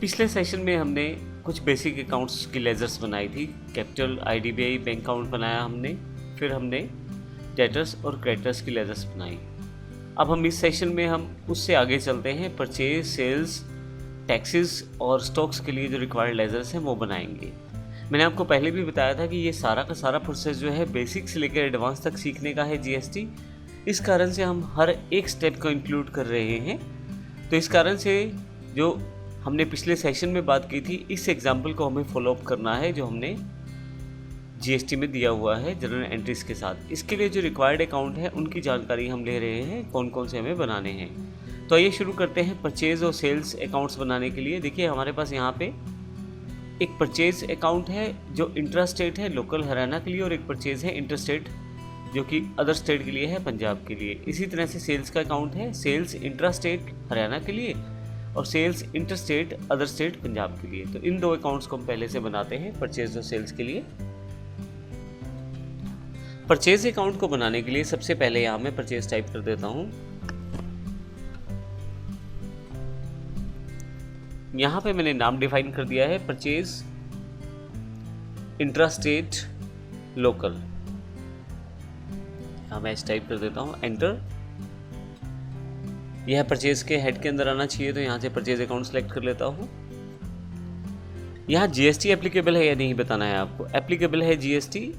पिछले सेशन में हमने कुछ बेसिक अकाउंट्स की लेजर्स बनाई थी। कैपिटल आईडीबीआई बैंक अकाउंट बनाया हमने, फिर हमने डेटर्स और क्रेडिटर्स की लेजर्स बनाई। अब हम इस सेशन में हम उससे आगे चलते हैं, परचेज, सेल्स, टैक्सेस और स्टॉक्स के लिए जो रिक्वायर्ड लेजर्स हैं वो बनाएंगे। मैंने आपको पहले भी बताया था कि ये सारा का सारा प्रोसेस जो है बेसिक से लेकर एडवांस तक सीखने का है जीएसटी। इस कारण से हम हर एक स्टेप को इंक्लूड कर रहे हैं। तो इस कारण से जो हमने पिछले सेशन में बात की थी, इस एग्जाम्पल को हमें फॉलो अप करना है जो हमने जीएसटी में दिया हुआ है जनरल एंट्रीज के साथ। इसके लिए जो रिक्वायर्ड अकाउंट है उनकी जानकारी हम ले रहे हैं, कौन कौन से हमें बनाने हैं। तो आइए शुरू करते हैं परचेज और सेल्स अकाउंट्स बनाने के लिए। देखिए हमारे पास यहाँ पे एक परचेज अकाउंट है जो इंट्रा स्टेट है, लोकल हरियाणा के लिए, और एक परचेज है इंटर स्टेट जो कि अदर स्टेट के लिए है, पंजाब के लिए। इसी तरह से सेल्स का अकाउंट है, सेल्स इंट्रा स्टेट हरियाणा के लिए और sales inter state other state Punjab के लिए। तो इन दो अकाउंट्स को हम पहले से बनाते हैं परचेज और सेल्स के लिए। परचेज अकाउंट को बनाने के लिए सबसे पहले यहाँ मैं परचेज टाइप कर देता हूँ। यहाँ पे मैंने नाम डिफाइन कर दिया है, परचेज इंट्रा स्टेट लोकल। यहाँ मैं टाइप कर देता हूँ, एंटर। यह परचेज के हेड के अंदर आना चाहिए, तो यहाँ से परचेज अकाउंट सेलेक्ट कर लेता हूँ। यहाँ जीएसटी एप्लीकेबल है या नहीं बताना है आपको। एप्लीकेबल है जीएसटी,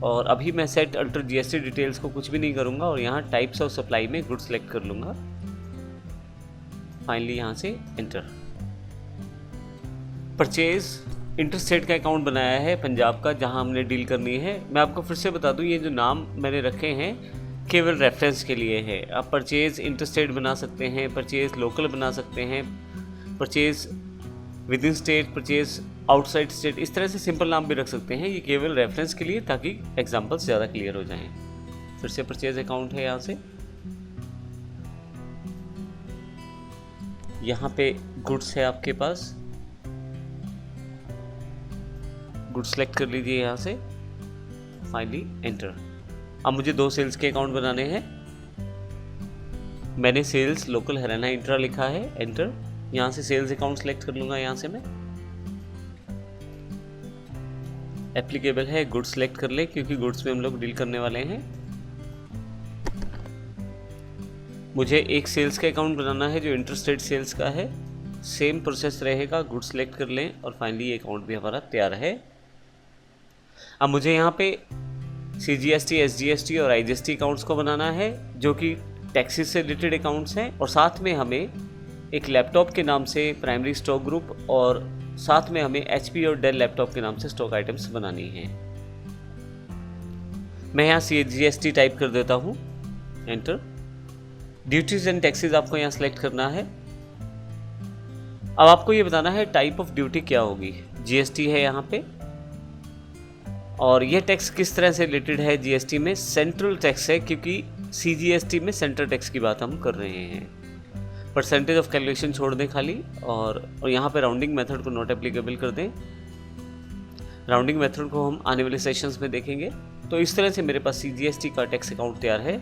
और अभी मैं सेट अल्टर जीएसटी डिटेल्स को कुछ भी नहीं करूँगा और यहाँ टाइप्स ऑफ सप्लाई में गुड्स सेलेक्ट कर लूँगा। फाइनली यहाँ से एंटर। परचेज इंटर स्टेट का अकाउंट बनाया है पंजाब का, जहाँ हमने डील करनी है। मैं आपको फिर से बता दूँ, ये जो नाम मैंने रखे हैं केवल रेफरेंस के लिए है। आप परचेज इंटर स्टेट बना सकते हैं, परचेज लोकल बना सकते हैं, purchase with in state, purchase outside state, इस तरह से सिंपल नाम भी रख सकते हैं। ये केवल रेफरेंस के लिए, ताकि एग्जांपल्स ज़्यादा क्लियर हो जाएं। फिर से परचेज अकाउंट है, यहाँ पे गुड्स है आपके पास, गुड्स सेलेक्ट कर लीजिए यहाँ से, फाइनली एंटर। अब मुझे दो सेल्स के अकाउंट बनाने हैं। मैंने सेल्स लोकल हरियाणा इंट्रा लिखा है, एंटर। यहाँ से सेल्स अकाउंट सेलेक्ट कर लूँगा, यहाँ से मैं एप्लीकेबल है गुड्स सेलेक्ट कर ले, क्योंकि गुड्स में हम लोग डील करने वाले हैं। मुझे एक सेल्स का अकाउंट बनाना है जो इंटर स्टेट सेल्स का है। सेम प्रोसेस रहेगा, गुड्स सेलेक्ट कर लें और फाइनली ये अकाउंट भी हमारा तैयार है। अब मुझे यहाँ पे CGST, SGST और IGST अकाउंट्स को बनाना है, जो कि टैक्सेस से रिलेटेड अकाउंट्स हैं, और साथ में हमें एक लैपटॉप के नाम से प्राइमरी स्टॉक ग्रुप और साथ में हमें HP और डेल लैपटॉप के नाम से स्टॉक आइटम्स बनानी हैं। मैं यहाँ CGST टाइप कर देता हूँ, एंटर। ड्यूटीज एंड टैक्सेस आपको यहाँ सेलेक्ट करना है। अब आपको ये बताना है टाइप ऑफ ड्यूटी क्या होगी। GST है यहाँ पे, और ये टैक्स किस तरह से रिलेटेड है जीएसटी में, सेंट्रल टैक्स है, क्योंकि CGST में सेंट्रल टैक्स की बात हम कर रहे हैं। परसेंटेज ऑफ कैलकुलेशन छोड़ दें खाली, और यहाँ पे राउंडिंग मेथड को नॉट एप्लीकेबल कर दें। राउंडिंग मेथड को हम आने वाले सेशंस में देखेंगे। तो इस तरह से मेरे पास CGST का टैक्स अकाउंट तैयार है।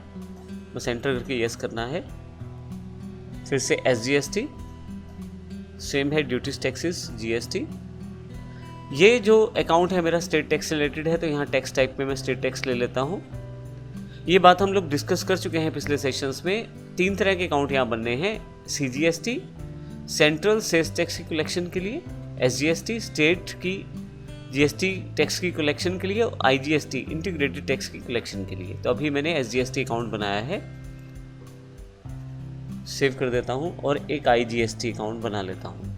बस एंटर करके यस करना है। फिर से SGST, सेम है ड्यूटीज टैक्सेस GST। ये जो अकाउंट है मेरा स्टेट टैक्स से रिलेटेड है, तो यहाँ टैक्स टाइप में मैं स्टेट टैक्स ले लेता हूँ। ये बात हम लोग डिस्कस कर चुके हैं पिछले सेशंस में। 3 तरह के अकाउंट यहाँ बनने हैं, CGST सेंट्रल सेल्स टैक्स की कलेक्शन के लिए, SGST स्टेट की GST टैक्स की कलेक्शन के लिए, और IGST इंटीग्रेटेड टैक्स की कलेक्शन के लिए। तो अभी मैंने SGST अकाउंट बनाया है, सेव कर देता हूँ और एक IGST अकाउंट बना लेता हूँ,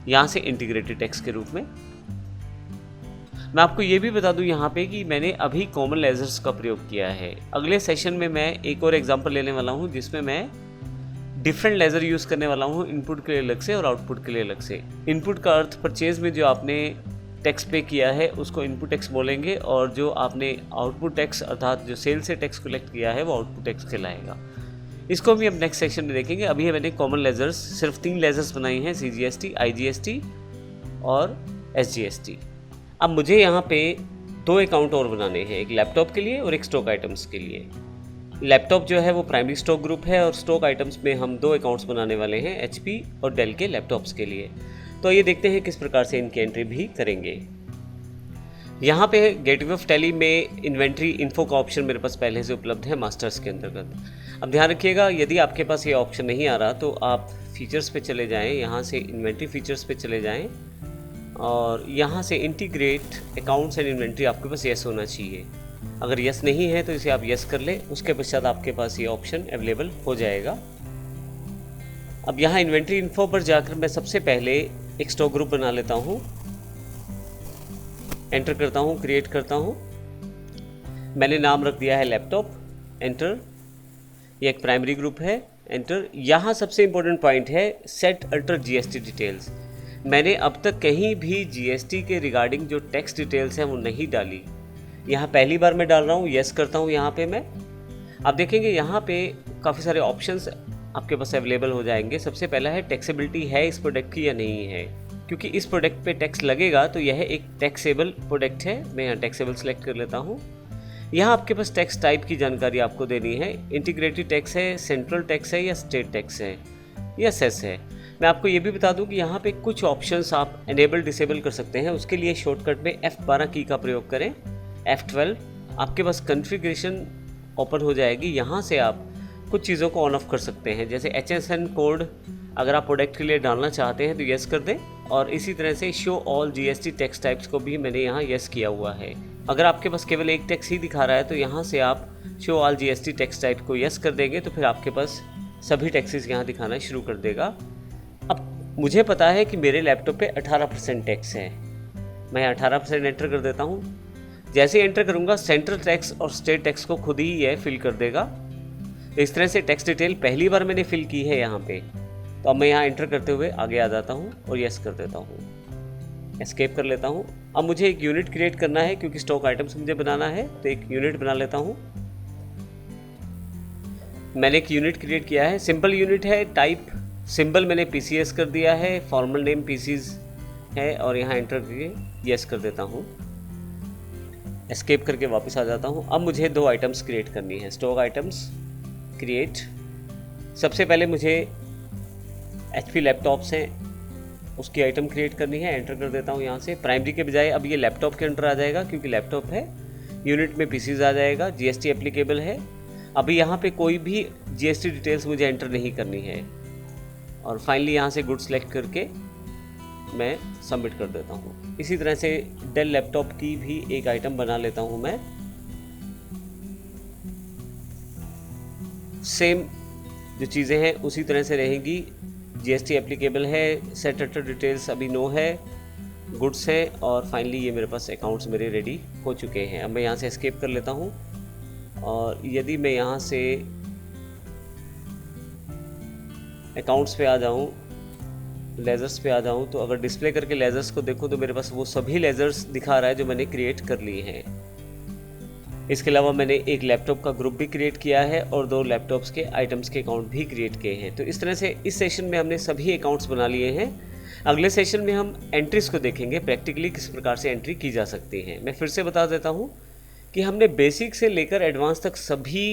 यहाँ से इंटीग्रेटेड टैक्स के रूप में। मैं आपको ये भी बता दूं यहाँ पे कि मैंने अभी कॉमन लेजर्स का प्रयोग किया है। अगले सेशन में मैं एक और एग्जांपल लेने वाला हूँ, जिसमें मैं डिफरेंट लेजर यूज़ करने वाला हूँ, इनपुट के लिए अलग से और आउटपुट के लिए अलग से। इनपुट का अर्थ परचेज में जो आपने टैक्स पे किया है उसको इनपुट टैक्स बोलेंगे, और जो आपने आउटपुट टैक्स अर्थात जो सेल से टैक्स कलेक्ट किया है वो आउटपुट टैक्स कहलाएगा। इसको भी हम नेक्स्ट सेक्शन में देखेंगे। अभी मैंने कॉमन लेजर्स सिर्फ 3 लेजर्स बनाई हैं, CGST, IGST और SGST। अब मुझे यहाँ पे 2 अकाउंट और बनाने हैं, एक लैपटॉप के लिए और एक स्टॉक आइटम्स के लिए। लैपटॉप जो है वो प्राइमरी स्टॉक ग्रुप है और स्टॉक आइटम्स में हम 2 अकाउंट्स बनाने वाले हैं HP और डेल के लैपटॉप्स के लिए। तो ये देखते हैं किस प्रकार से इनकी एंट्री भी करेंगे। यहाँ पे गेटवे ऑफ टैली में इन्वेंट्री इन्फो का ऑप्शन मेरे पास पहले से उपलब्ध है मास्टर्स के अंतर्गत। अब ध्यान रखिएगा, यदि आपके पास ये ऑप्शन नहीं आ रहा तो आप फीचर्स पे चले जाएं, यहाँ से इन्वेंट्री फीचर्स पे चले जाएं और यहाँ से इंटीग्रेट अकाउंट्स एंड इन्वेंट्री आपके पास यस होना चाहिए। अगर यस नहीं है तो इसे आप यस कर लें, उसके पश्चात आपके पास ये ऑप्शन अवेलेबल हो जाएगा। अब यहाँ इन्वेंट्री इन्फो पर जाकर मैं सबसे पहले एक स्टॉक ग्रुप बना लेता हूँ, एंटर करता हूँ, क्रिएट करता हूँ। मैंने नाम रख दिया है लैपटॉप, एंटर। ये एक प्राइमरी ग्रुप है, एंटर। यहाँ सबसे इंपॉर्टेंट पॉइंट है सेट अल्टर GST डिटेल्स। मैंने अब तक कहीं भी GST के रिगार्डिंग जो टैक्स डिटेल्स हैं वो नहीं डाली। यहाँ पहली बार मैं डाल रहा हूँ, यस करता हूँ यहाँ पे मैं। आप देखेंगे यहाँ पे काफ़ी सारे ऑप्शंस आपके पास अवेलेबल हो जाएंगे। सबसे पहला है टैक्सेबिलिटी है इस प्रोडक्ट की या नहीं है, क्योंकि इस प्रोडक्ट पे टैक्स लगेगा तो यह एक टैक्सेबल प्रोडक्ट है। मैं यहाँ टैक्सेबल सेलेक्ट कर लेता हूँ। यहाँ आपके पास टैक्स टाइप की जानकारी आपको देनी है, इंटीग्रेटेड टैक्स है, सेंट्रल टैक्स है या स्टेट टैक्स है या सेस है। मैं आपको ये भी बता दूं कि यहाँ पे कुछ ऑप्शंस आप एनेबल डिसेबल कर सकते हैं। उसके लिए शॉर्टकट में F12 की का प्रयोग करें, F12। आपके पास कॉन्फ़िगरेशन ओपन हो जाएगी। यहाँ से आप कुछ चीज़ों को ऑन ऑफ कर सकते हैं, जैसे HSN कोड अगर आप प्रोडक्ट के लिए डालना चाहते हैं तो यस कर दें, और इसी तरह से show all GST tax types को भी मैंने यहाँ यस किया हुआ है। अगर आपके पास केवल एक टैक्स ही दिखा रहा है तो यहाँ से आप show all GST tax type को यस कर देंगे तो फिर आपके पास सभी टैक्सेस यहाँ दिखाना शुरू कर देगा। अब मुझे पता है कि मेरे लैपटॉप पे 18% टैक्स है, मैं 18% एंटर कर देता हूँ। जैसे ही एंटर करूँगा सेंट्रल टैक्स और स्टेट टैक्स को खुद ही यह फिल कर देगा। इस तरह से टैक्स डिटेल पहली बार मैंने फिल की है यहाँ पे। तो अब मैं यहाँ एंटर करते हुए आगे आ जाता हूँ और यस कर देता हूँ, एस्केप कर लेता हूँ। अब मुझे एक यूनिट क्रिएट करना है क्योंकि स्टॉक आइटम्स मुझे बनाना है, तो एक यूनिट बना लेता हूँ। मैंने एक यूनिट क्रिएट किया है, सिंपल यूनिट है। टाइप सिंबल मैंने PCS कर दिया है, फॉर्मल नेम PCs है और यहाँ एंटर करके यस कर देता हूँ, एस्केप करके वापस आ जाता हूँ। अब मुझे 2 आइटम्स क्रिएट करनी है, स्टॉक आइटम्स क्रिएट। सबसे पहले मुझे HP लैपटॉप्स हैं उसकी आइटम क्रिएट करनी है, एंटर कर देता हूँ यहाँ से। प्राइमरी के बजाय अब ये लैपटॉप के अंडर आ जाएगा क्योंकि लैपटॉप है। यूनिट में PCs आ जाएगा, GST एप्लीकेबल है। अभी यहाँ पे कोई भी GST डिटेल्स मुझे एंटर नहीं करनी है। और फाइनली यहाँ से गुड सेलेक्ट करके मैं सबमिट कर देता हूँ। इसी तरह से डेल लैपटॉप की भी एक आइटम बना लेता हूँ मैं। सेम जो चीज़ें हैं उसी तरह से रहेंगी। GST एप्लीकेबल है, सेट अल्टर डिटेल्स अभी नो है, गुड्स है, और फाइनली ये मेरे पास अकाउंट्स मेरे रेडी हो चुके हैं। अब मैं यहाँ से एस्केप कर लेता हूँ और यदि मैं यहाँ से अकाउंट्स पे आ जाऊँ, लेजर्स पे आ जाऊँ, तो अगर डिस्प्ले करके लेजर्स को देखूँ तो मेरे पास वो सभी लेजर्स दिखा रहा है जो मैंने क्रिएट कर लिए हैं। इसके अलावा मैंने एक लैपटॉप का ग्रुप भी क्रिएट किया है और 2 लैपटॉप्स के आइटम्स के अकाउंट भी क्रिएट किए हैं। तो इस तरह से इस सेशन में हमने सभी अकाउंट्स बना लिए हैं। अगले सेशन में हम एंट्रीज को देखेंगे, प्रैक्टिकली किस प्रकार से एंट्री की जा सकती है। मैं फिर से बता देता हूँ कि हमने बेसिक से लेकर एडवांस तक सभी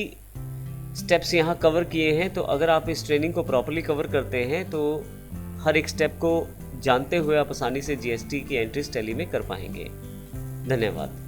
स्टेप्स यहाँ कवर किए हैं। तो अगर आप इस ट्रेनिंग को प्रॉपर्ली कवर करते हैं तो हर एक स्टेप को जानते हुए आप आसानी से GST की एंट्रीज टैली में कर पाएंगे। धन्यवाद।